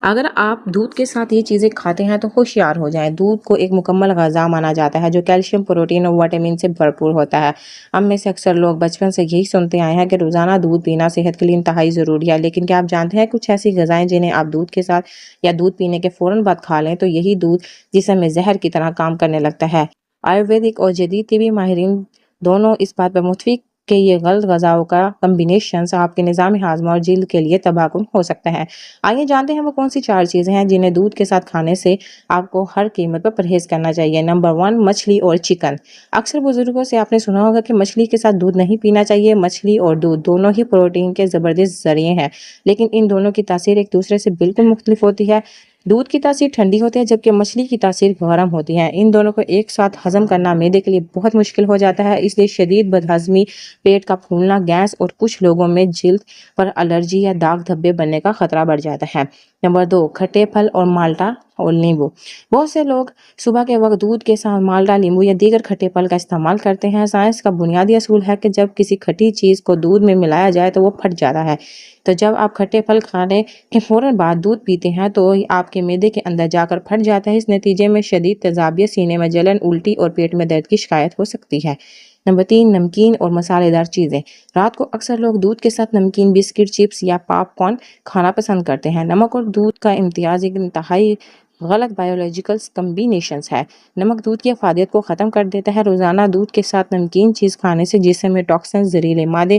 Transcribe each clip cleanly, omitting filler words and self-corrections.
اگر آپ دودھ کے ساتھ یہ چیزیں کھاتے ہیں تو ہوشیار ہو جائیں۔ دودھ کو ایک مکمل غذا مانا جاتا ہے جو کیلشیم، پروٹین اور وٹامن سے بھرپور ہوتا ہے۔ ہم میں سے اکثر لوگ بچپن سے یہی سنتے آئے ہیں کہ روزانہ دودھ پینا صحت کے لیے انتہائی ضروری ہے، لیکن کیا آپ جانتے ہیں کچھ ایسی غذائیں جنہیں آپ دودھ کے ساتھ یا دودھ پینے کے فوراً بعد کھا لیں تو یہی دودھ جسم میں زہر کی طرح کام کرنے لگتا ہے۔ آیورویدک اور جدید طبی ماہرین دونوں اس بات پر متفق کہ یہ غلط غذاؤں کا کمبینیشنز آپ کے نظام ہاضمہ اور جلد کے لیے تباہ کن ہو سکتا ہے۔ آئیے جانتے ہیں وہ کون سی 4 چیزیں ہیں جنہیں دودھ کے ساتھ کھانے سے آپ کو ہر قیمت پر پرہیز کرنا چاہیے۔ نمبر 1، مچھلی اور چکن۔ اکثر بزرگوں سے آپ نے سنا ہوگا کہ مچھلی کے ساتھ دودھ نہیں پینا چاہیے۔ مچھلی اور دودھ دونوں ہی پروٹین کے زبردست ذریعے ہیں، لیکن ان دونوں کی تاثیر ایک دوسرے سے بالکل مختلف ہوتی ہے۔ دودھ کی تاثیر ٹھنڈی ہوتی ہے جبکہ مچھلی کی تاثیر گرم ہوتی ہے۔ ان دونوں کو ایک ساتھ ہضم کرنا معدے کے لیے بہت مشکل ہو جاتا ہے، اس لیے شدید بدہضمی، پیٹ کا پھولنا، گیس اور کچھ لوگوں میں جلد پر الرجی یا داغ دھبے بننے کا خطرہ بڑھ جاتا ہے۔ نمبر 2، کھٹے پھل اور مالٹا اور نیمبو۔ بہت سے لوگ صبح کے وقت دودھ کے ساتھ مالٹا، نیمبو یا دیگر کھٹے پھل کا استعمال کرتے ہیں۔ سائنس کا بنیادی اصول ہے کہ جب کسی کھٹی چیز کو دودھ میں ملایا جائے تو وہ پھٹ جاتا ہے۔ تو جب آپ کھٹے پھل کھانے کے فوراً بعد دودھ پیتے ہیں تو آپ کے معدے کے اندر جا کر پھٹ جاتا ہے۔ اس نتیجے میں شدید تیزابیت، سینے میں جلن، الٹی اور پیٹ میں درد کی شکایت ہو سکتی ہے۔ نمبر 3، نمکین اور مسالے دار چیزیں۔ رات کو اکثر لوگ دودھ کے ساتھ نمکین، بسکٹ، چپس یا پاپ کارن کھانا پسند کرتے ہیں۔ نمک اور دودھ کا امتزاج ایک انتہائی غلط بائیولوجیکل کمبینیشنز ہے۔ نمک دودھ کی افادیت کو ختم کر دیتا ہے۔ روزانہ دودھ کے ساتھ نمکین چیز کھانے سے جسم میں ٹاکسنز، زہریلے مادے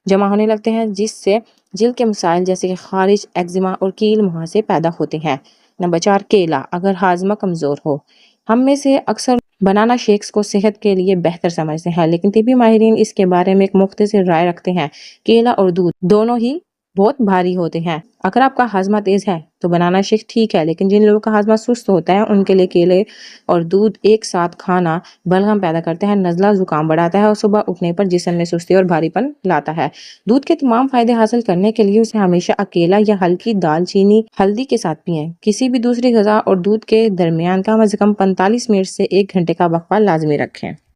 جمع ہونے لگتے ہیں جس سے جلد کے مسائل جیسے کہ خارش، ایگزیما اور کیل مہاسے پیدا ہوتے ہیں۔ نمبر 4، کیلا اگر ہاضمہ کمزور ہو۔ ہم میں سے اکثر بنانا شیکس کو صحت کے لیے بہتر سمجھتے ہیں، لیکن طبی ماہرین اس کے بارے میں ایک مختصر رائے رکھتے ہیں۔ کیلا اور دودھ دونوں ہی بہت بھاری ہوتے ہیں۔ اگر آپ کا ہاضمہ تیز ہے تو بنانا شیک ٹھیک ہے، لیکن جن لوگوں کا ہاضمہ سست ہوتا ہے ان کے لیے کیلے اور دودھ ایک ساتھ کھانا بلغم پیدا کرتا ہے، نزلہ، زکام بڑھاتا ہے اور صبح اٹھنے پر جسم میں سستی اور بھاری پن لاتا ہے۔ دودھ کے تمام فائدے حاصل کرنے کے لیے اسے ہمیشہ اکیلا یا ہلکی دال چینی ہلدی کے ساتھ پئیں۔ کسی بھی دوسری غذا اور دودھ کے درمیان کم از کم 45 منٹ سے 1 گھنٹے کا وقفہ لازمی رکھیں۔